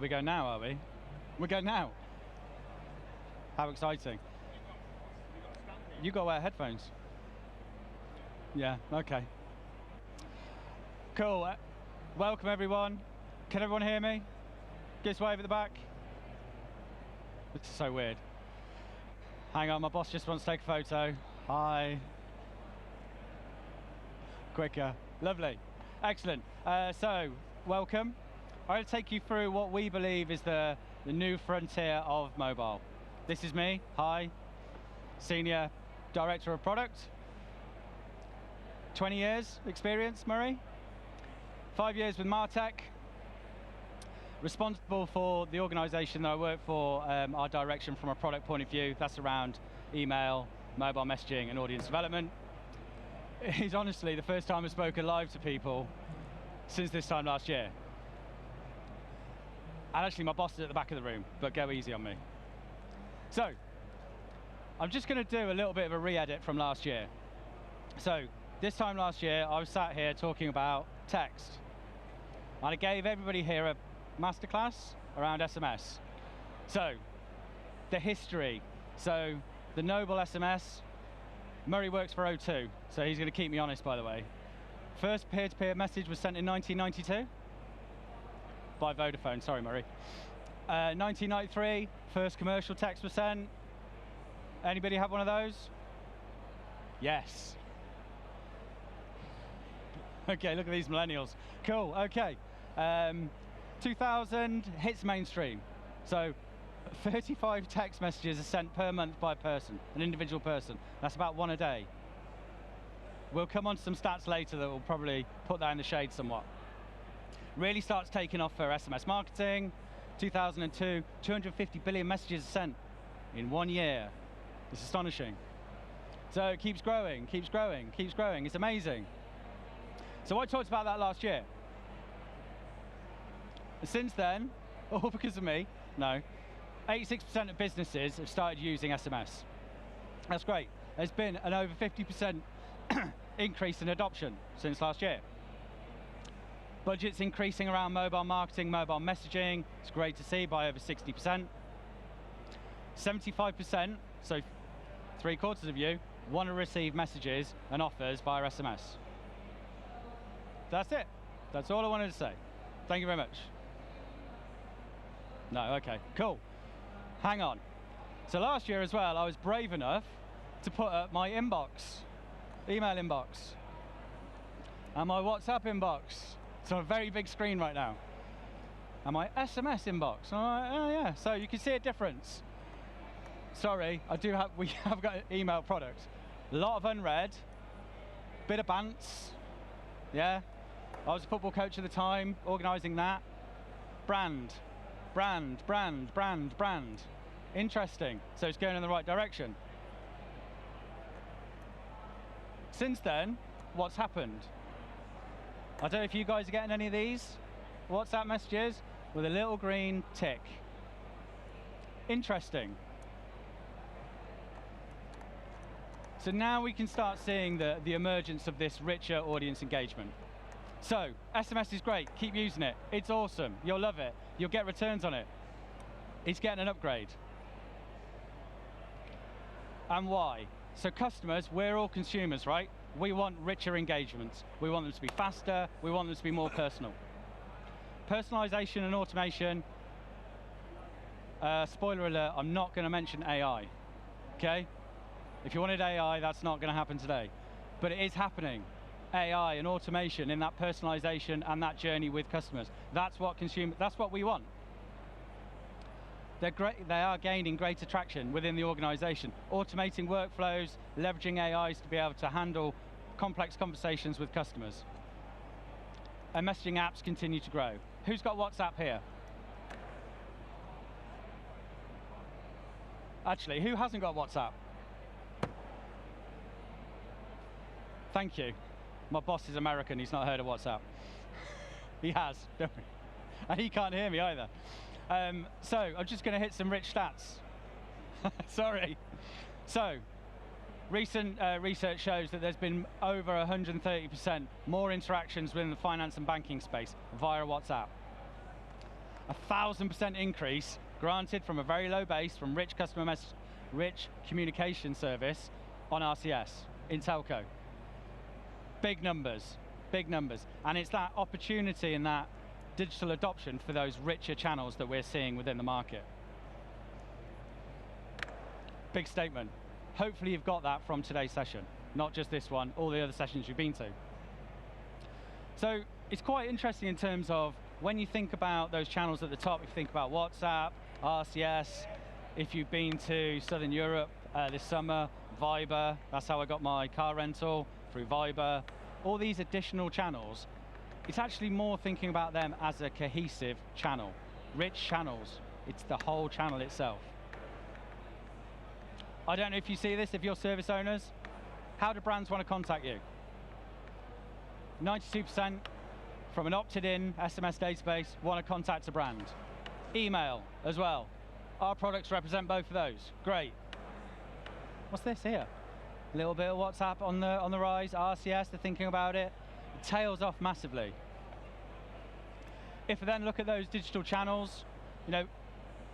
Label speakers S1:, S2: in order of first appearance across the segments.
S1: We go now, are we? We go now. How exciting. You got to wear headphones. Yeah, okay. Cool. Welcome, everyone. Can everyone hear me? Give us a wave at the back. This is so weird. Hang on, my boss just wants to take a photo. Hi. Quicker. Lovely. Excellent. So, welcome. I'm going to take you through what we believe is the new frontier of mobile. This is me. Hi. Senior Director of Product. 20 years experience, Murray. 5 years with Martech. Responsible for the organization that I work for, our direction from a product point of view. That's around email, mobile messaging, and audience development. It's honestly the first time I've spoken live to people since this time last year. And actually, my boss is at the back of the room, but go easy on me. So, I'm just going to do a little bit of a re-edit from last year. So, this time last year, I was sat here talking about text. And I gave everybody here a masterclass around SMS. So, the history. So, the noble SMS. Murray works for O2, so he's going to keep me honest, by the way. First peer-to-peer message was sent in 1992 by Vodafone. Sorry, Murray. 1993, first commercial text was sent. Anybody have one of those? Yes. Okay, look at these millennials. Cool, okay. 2000 hits mainstream. So 35 text messages are sent per month by a person, an individual person. That's about one a day. We'll come on to some stats later that will probably put that in the shade somewhat. Really starts taking off for SMS marketing. 2002, 250 billion messages are sent in 1 year. It's astonishing. So it keeps growing, keeps growing, keeps growing. It's amazing. So I talked about that last year. Since then, all because of me, no, 86% of businesses have started using SMS. That's great. There's been an over 50% increase in adoption since last year. Budgets increasing around mobile marketing, mobile messaging. It's great to see, by over 60%. 75%, so 3/4 of you, want to receive messages and offers via SMS. That's it. That's all I wanted to say. Thank you very much. No, okay, cool. Hang on. So last year as well, I was brave enough to put up my inbox, email inbox, and my WhatsApp inbox. It's on a very big screen right now. And my SMS inbox. And I'm like, oh yeah, so you can see a difference. Sorry, we have got an email product. A lot of unread, bit of bants, yeah. I was a football coach at the time, organising that. Brand. Interesting, so it's going in the right direction. Since then, what's happened? I don't know if you guys are getting any of these WhatsApp messages with a little green tick. Interesting. So now we can start seeing the emergence of this richer audience engagement. So, SMS is great, keep using it. It's awesome, you'll love it. You'll get returns on it. It's getting an upgrade. And why? So customers, we're all consumers, right? We want richer engagements. We want them to be faster, we want them to be more personal. Personalization and automation. Spoiler alert, I'm not going to mention AI, okay? If you wanted AI, that's not going to happen today. But it is happening. AI and automation in that personalization and that journey with customers. That's what we want. They're great, they are gaining greater traction within the organization. Automating workflows, leveraging AIs to be able to handle complex conversations with customers. And messaging apps continue to grow. Who's got WhatsApp here? Actually, who hasn't got WhatsApp? Thank you. My boss is American, he's not heard of WhatsApp. He has, don't worry. And he can't hear me either. So, I'm just going to hit some rich stats. Sorry. So, recent research shows that there's been over 130% more interactions within the finance and banking space via WhatsApp. 1,000% increase, granted from a very low base, from rich rich communication service on RCS in telco. Big numbers, big numbers. And it's that opportunity and that digital adoption for those richer channels that we're seeing within the market. Big statement. Hopefully you've got that from today's session, not just this one, all the other sessions you've been to. So it's quite interesting in terms of when you think about those channels at the top, if you think about WhatsApp, RCS, if you've been to Southern Europe this summer, Viber, that's how I got my car rental, through Viber, all these additional channels, it's actually more thinking about them as a cohesive channel. Rich channels, it's the whole channel itself. I don't know if you see this, if you're service owners, how do brands want to contact you? 92% from an opted-in SMS database want to contact a brand. Email as well. Our products represent both of those. Great. What's this here? A little bit of WhatsApp on the rise. RCS, they're thinking about it. It tails off massively. If we then look at those digital channels, you know,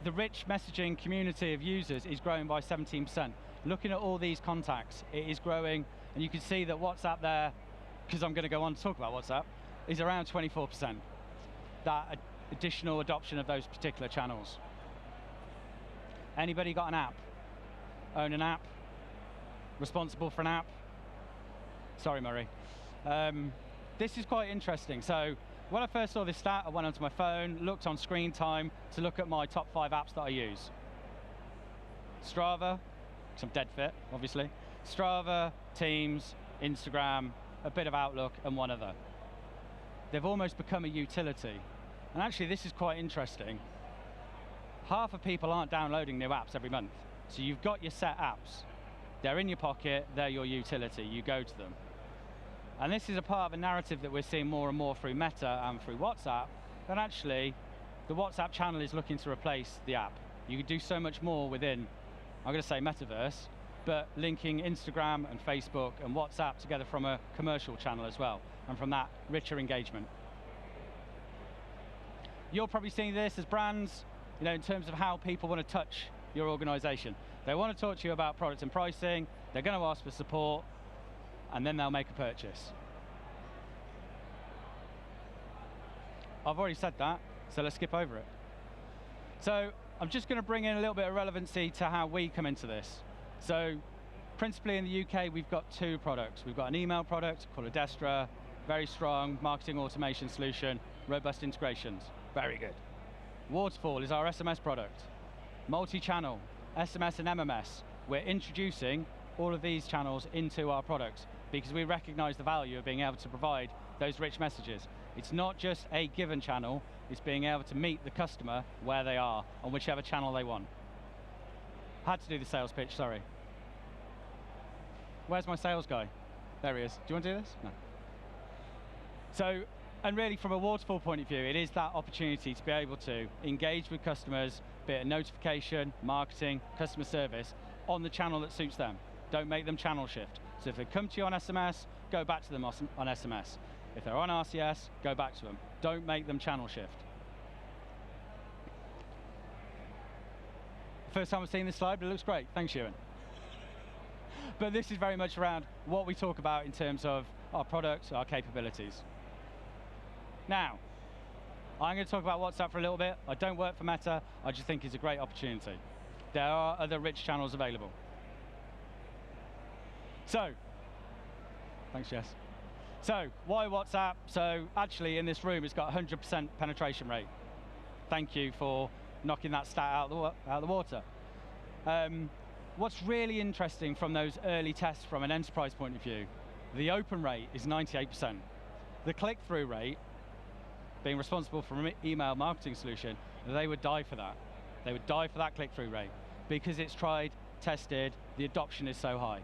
S1: the rich messaging community of users is growing by 17%. Looking at all these contacts, it is growing, and you can see that WhatsApp there, because I'm going to go on to talk about WhatsApp, is around 24%. That additional adoption of those particular channels. Anybody got an app? Own an app? Responsible for an app? Sorry, Murray. This is quite interesting. So when I first saw this stat, I went onto my phone, looked on screen time to look at my top 5 apps that I use. Strava, because I'm dead fit, obviously. Strava, Teams, Instagram, a bit of Outlook, and one other. They've almost become a utility. And actually, this is quite interesting. Half of people aren't downloading new apps every month. So you've got your set apps. They're in your pocket, they're your utility, you go to them. And this is a part of a narrative that we're seeing more and more through Meta and through WhatsApp, that actually the WhatsApp channel is looking to replace the app. You can do so much more within, I'm going to say metaverse, but linking Instagram and Facebook and WhatsApp together from a commercial channel as well, and from that richer engagement. You're probably seeing this as brands, you know, in terms of how people want to touch your organization. They want to talk to you about product and pricing, they're going to ask for support, and then they'll make a purchase. I've already said that, so let's skip over it. So I'm just going to bring in a little bit of relevancy to how we come into this. So principally in the UK, we've got 2 products. We've got an email product called Adestra, very strong marketing automation solution, robust integrations, very good. Waterfall is our SMS product. Multi-channel, SMS and MMS. We're introducing all of these channels into our products because we recognize the value of being able to provide those rich messages. It's not just a given channel, it's being able to meet the customer where they are on whichever channel they want. Had to do the sales pitch, sorry. Where's my sales guy? There he is. Do you want to do this? No. So, and really from a waterfall point of view, it is that opportunity to be able to engage with customers, be it notification, marketing, customer service, on the channel that suits them. Don't make them channel shift. So if they come to you on SMS, go back to them on SMS. If they're on RCS, go back to them. Don't make them channel shift. First time I've seen this slide, but it looks great. Thanks, Ewan. But this is very much around what we talk about in terms of our products, our capabilities. Now, I'm going to talk about WhatsApp for a little bit. I don't work for Meta. I just think it's a great opportunity. There are other rich channels available. So, thanks, Jess. So, why WhatsApp? So, actually, in this room, it's got 100% penetration rate. Thank you for knocking that stat out of the water. What's really interesting from those early tests from an enterprise point of view, the open rate is 98%. The click-through rate, being responsible for an email marketing solution, they would die for that. They would die for that click-through rate because it's tried, tested, the adoption is so high.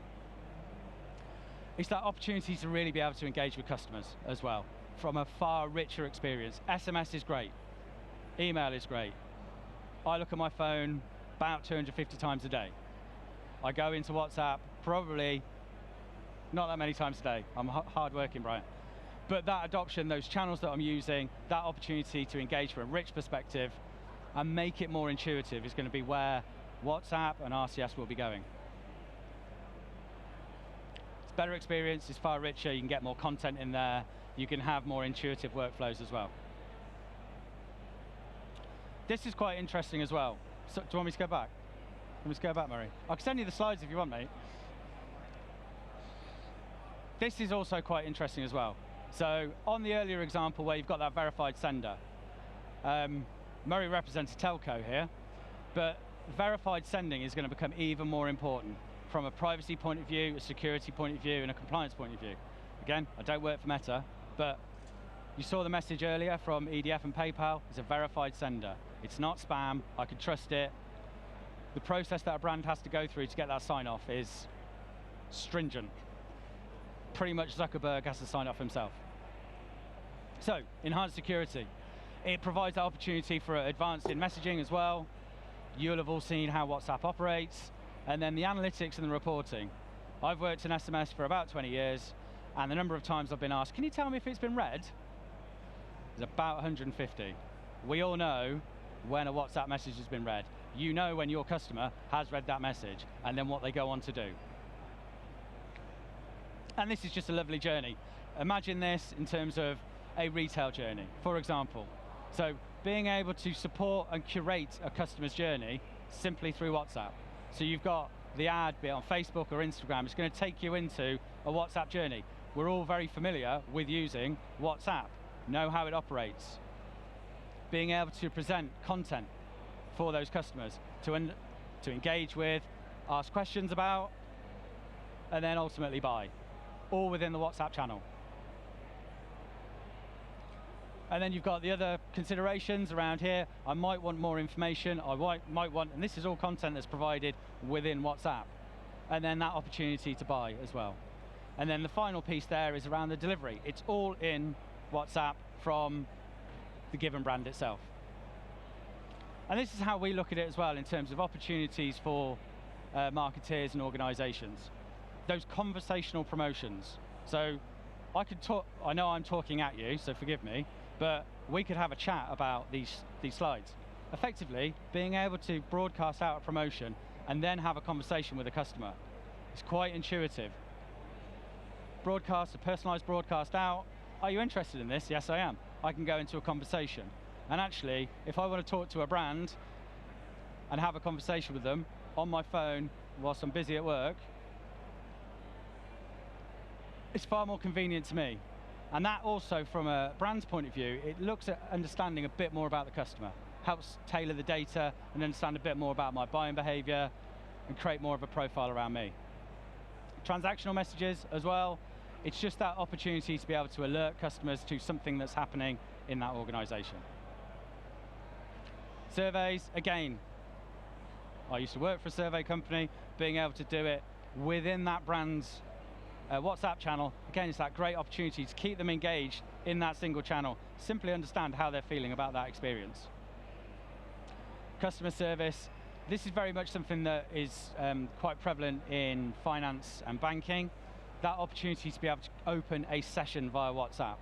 S1: It's that opportunity to really be able to engage with customers as well from a far richer experience. SMS is great. Email is great. I look at my phone about 250 times a day. I go into WhatsApp probably not that many times a day. I'm hard working, Brian. But that adoption, those channels that I'm using, that opportunity to engage from a rich perspective and make it more intuitive is going to be where WhatsApp and RCS will be going. It's better experience, it's far richer, you can get more content in there, you can have more intuitive workflows as well. This is quite interesting as well. So, do you want me to go back? Let me just go back, Murray. I can send you the slides if you want, mate. This is also quite interesting as well. So on the earlier example where you've got that verified sender, Murray represents a telco here, but verified sending is going to become even more important from a privacy point of view, a security point of view, and a compliance point of view. Again, I don't work for Meta, but you saw the message earlier from EDF and PayPal. It's a verified sender. It's not spam. I can trust it. The process that a brand has to go through to get that sign-off is stringent. Pretty much Zuckerberg has to sign off himself. So, enhanced security. It provides that opportunity for advanced in messaging as well. You'll have all seen how WhatsApp operates. And then the analytics and the reporting. I've worked in SMS for about 20 years, and the number of times I've been asked, can you tell me if it's been read? It's about 150. We all know when a WhatsApp message has been read. You know when your customer has read that message, and then what they go on to do. And this is just a lovely journey. Imagine this in terms of a retail journey, for example. So being able to support and curate a customer's journey simply through WhatsApp. So you've got the ad, be it on Facebook or Instagram, it's going to take you into a WhatsApp journey. We're all very familiar with using WhatsApp, know how it operates. Being able to present content for those customers to engage with, ask questions about, and then ultimately buy, all within the WhatsApp channel. And then you've got the other considerations around here. I might want more information, I might want, and this is all content that's provided within WhatsApp. And then that opportunity to buy as well. And then the final piece there is around the delivery. It's all in WhatsApp from the given brand itself. And this is how we look at it as well in terms of opportunities for marketeers and organizations. Those conversational promotions. So I could talk, I know I'm talking at you, so forgive me, but we could have a chat about these slides. Effectively, being able to broadcast out a promotion and then have a conversation with a customer. It's quite intuitive. Broadcast, a personalized broadcast out. Are you interested in this? Yes, I am. I can go into a conversation. And actually, if I want to talk to a brand and have a conversation with them on my phone whilst I'm busy at work, it's far more convenient to me. And that also, from a brand's point of view, it looks at understanding a bit more about the customer, helps tailor the data and understand a bit more about my buying behavior and create more of a profile around me. Transactional messages as well, it's just that opportunity to be able to alert customers to something that's happening in that organization. Surveys, again, I used to work for a survey company, being able to do it within that brand's WhatsApp channel. Again, it's that great opportunity to keep them engaged in that single channel, simply understand how they're feeling about that experience. Customer service, this is very much something that is quite prevalent in finance and banking. That opportunity to be able to open a session via WhatsApp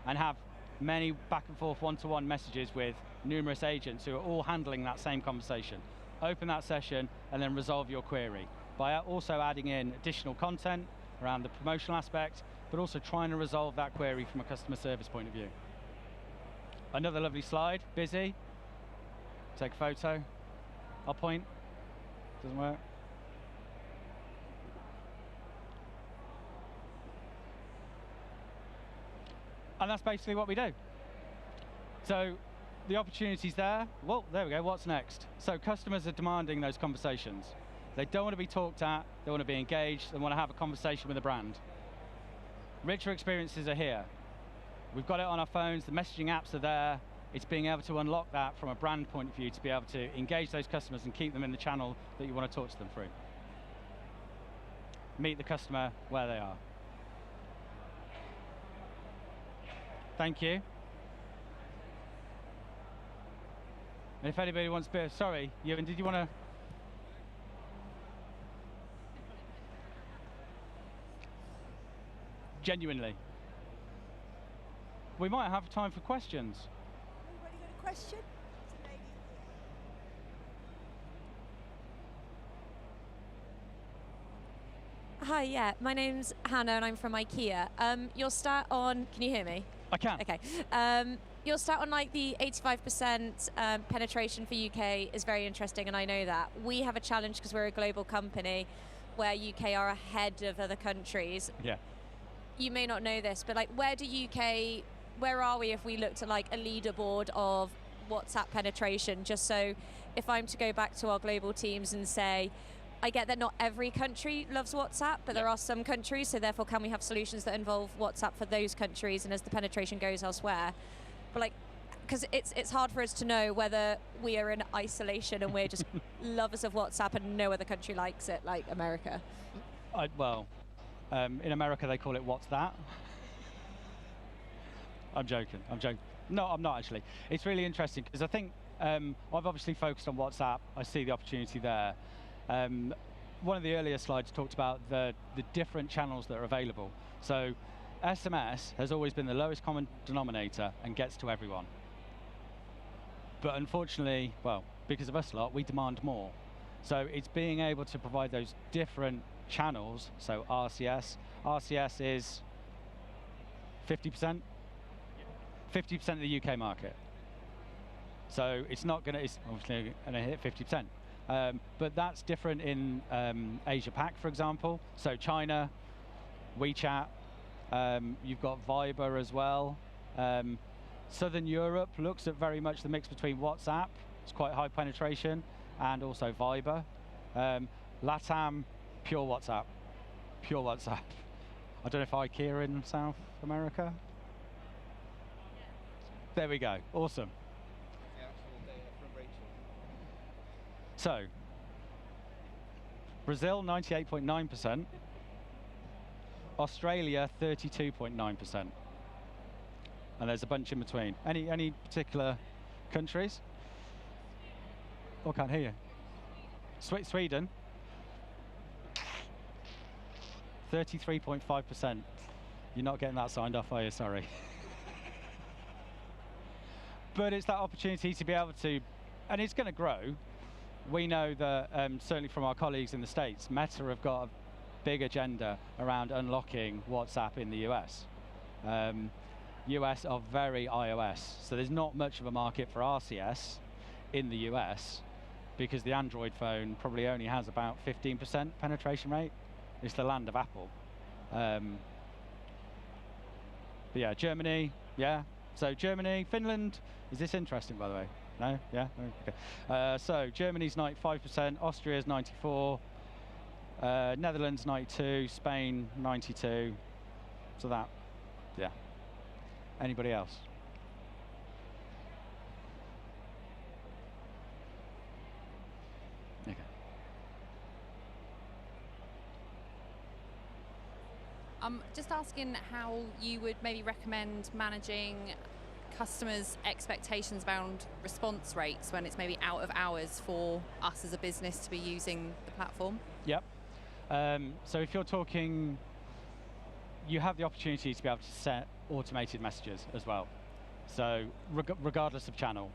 S1: and have many back and forth one-to-one messages with numerous agents who are all handling that same conversation. Open that session and then resolve your query by also adding in additional content around the promotional aspect, but also trying to resolve that query from a customer service point of view. Another lovely slide, busy. Take a photo. I'll point. Doesn't work. And that's basically what we do. So the opportunity's there. Well, there we go, what's next? So customers are demanding those conversations. They don't want to be talked at, they want to be engaged, they want to have a conversation with a brand. Richer experiences are here. We've got it on our phones, the messaging apps are there. It's being able to unlock that from a brand point of view to be able to engage those customers and keep them in the channel that you want to talk to them through. Meet the customer where they are. Thank you. And if anybody wants a bit of, sorry, Ewan, did you want to? Genuinely. we might have time for questions.
S2: Anybody got a question? It's a lady here.
S3: Hi, yeah, my name's Hannah and I'm from IKEA. Your stat on, can you hear me?
S1: I can.
S3: Okay. Your stat on like the 85% penetration for UK is very interesting, and I know that. We have a challenge because we're a global company where UK are ahead of other countries.
S1: Yeah.
S3: You may not know this, but like where are we if we looked at like a leaderboard of WhatsApp penetration, just so if I'm to go back to our global teams and say, I get that not every country loves WhatsApp, but there are some countries, so therefore can we have solutions that involve WhatsApp for those countries and as the penetration goes elsewhere? But like, because it's hard for us to know whether we are in isolation and we're just lovers of WhatsApp and no other country likes it, like America.
S1: In America they call it "What's that?" I'm joking. No, I'm not actually. It's really interesting because I think I've obviously focused on WhatsApp. I see the opportunity there. One of the earlier slides talked about the different channels that are available. So SMS has always been the lowest common denominator and gets to everyone. But unfortunately, well, because of us lot, we demand more. So it's being able to provide those different channels. So RCS is 50%? 50% of the UK market. So it's not going to, it's obviously going to hit 50%. But that's different in Asia Pac, for example. So China, WeChat, you've got Viber as well. Southern Europe looks at very much the mix between WhatsApp, it's quite high penetration, and also Viber. LATAM, pure WhatsApp. Pure WhatsApp. I don't know if IKEA in South America. There we go, awesome.
S4: The actual data from Rachel.
S1: So, Brazil 98.9%, Australia 32.9%, and there's a bunch in between. Any particular countries? Oh, I can't hear you. Sweden 33.5%. You're not getting that signed off, are you? Sorry. But it's that opportunity to be able to, and it's going to grow. We know that, certainly from our colleagues in the States, Meta have got a big agenda around unlocking WhatsApp in the US. US are very iOS, so there's not much of a market for RCS in the US because the Android phone probably only has about 15% penetration rate. It's the land of Apple. But yeah, Germany, yeah. So Germany, Finland, is this interesting by the way? No? Yeah? Okay. So Germany's 95%, Austria's 94%, Netherlands 92%, Spain 92%. So that, yeah. Anybody else? Okay.
S5: Just asking how you would maybe recommend managing customers' expectations around response rates when it's maybe out of hours for us as a business to be using the platform?
S1: Yep. So if you're talking, you have the opportunity to be able to set automated messages as well. So regardless of channel.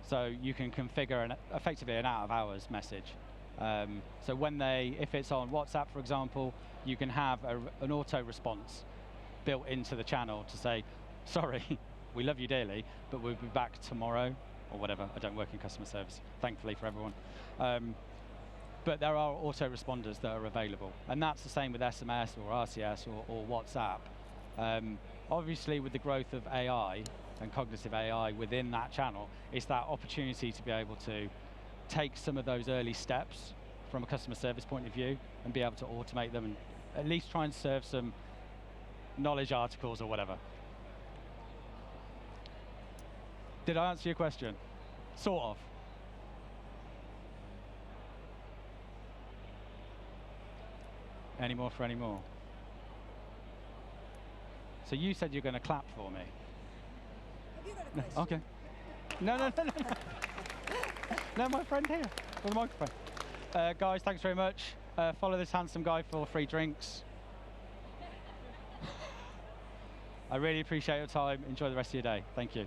S1: So you can configure effectively an out of hours message. So when if it's on WhatsApp, for example, you can have an auto response built into the channel to say, sorry, we love you dearly, but we'll be back tomorrow, or whatever. I don't work in customer service, thankfully for everyone. But there are auto responders that are available. And that's the same with SMS or RCS or WhatsApp. Obviously, with the growth of AI and cognitive AI within that channel, it's that opportunity to be able to take some of those early steps from a customer service point of view and be able to automate them and at least try and serve some knowledge articles or whatever. Did I answer your question? Sort of. Any more for any more? So you said you're going to clap for me.
S2: Have you got a question?
S1: Okay. No. No, my friend here with the microphone. Guys, thanks very much. Follow this handsome guy for free drinks. I really appreciate your time. Enjoy the rest of your day. Thank you.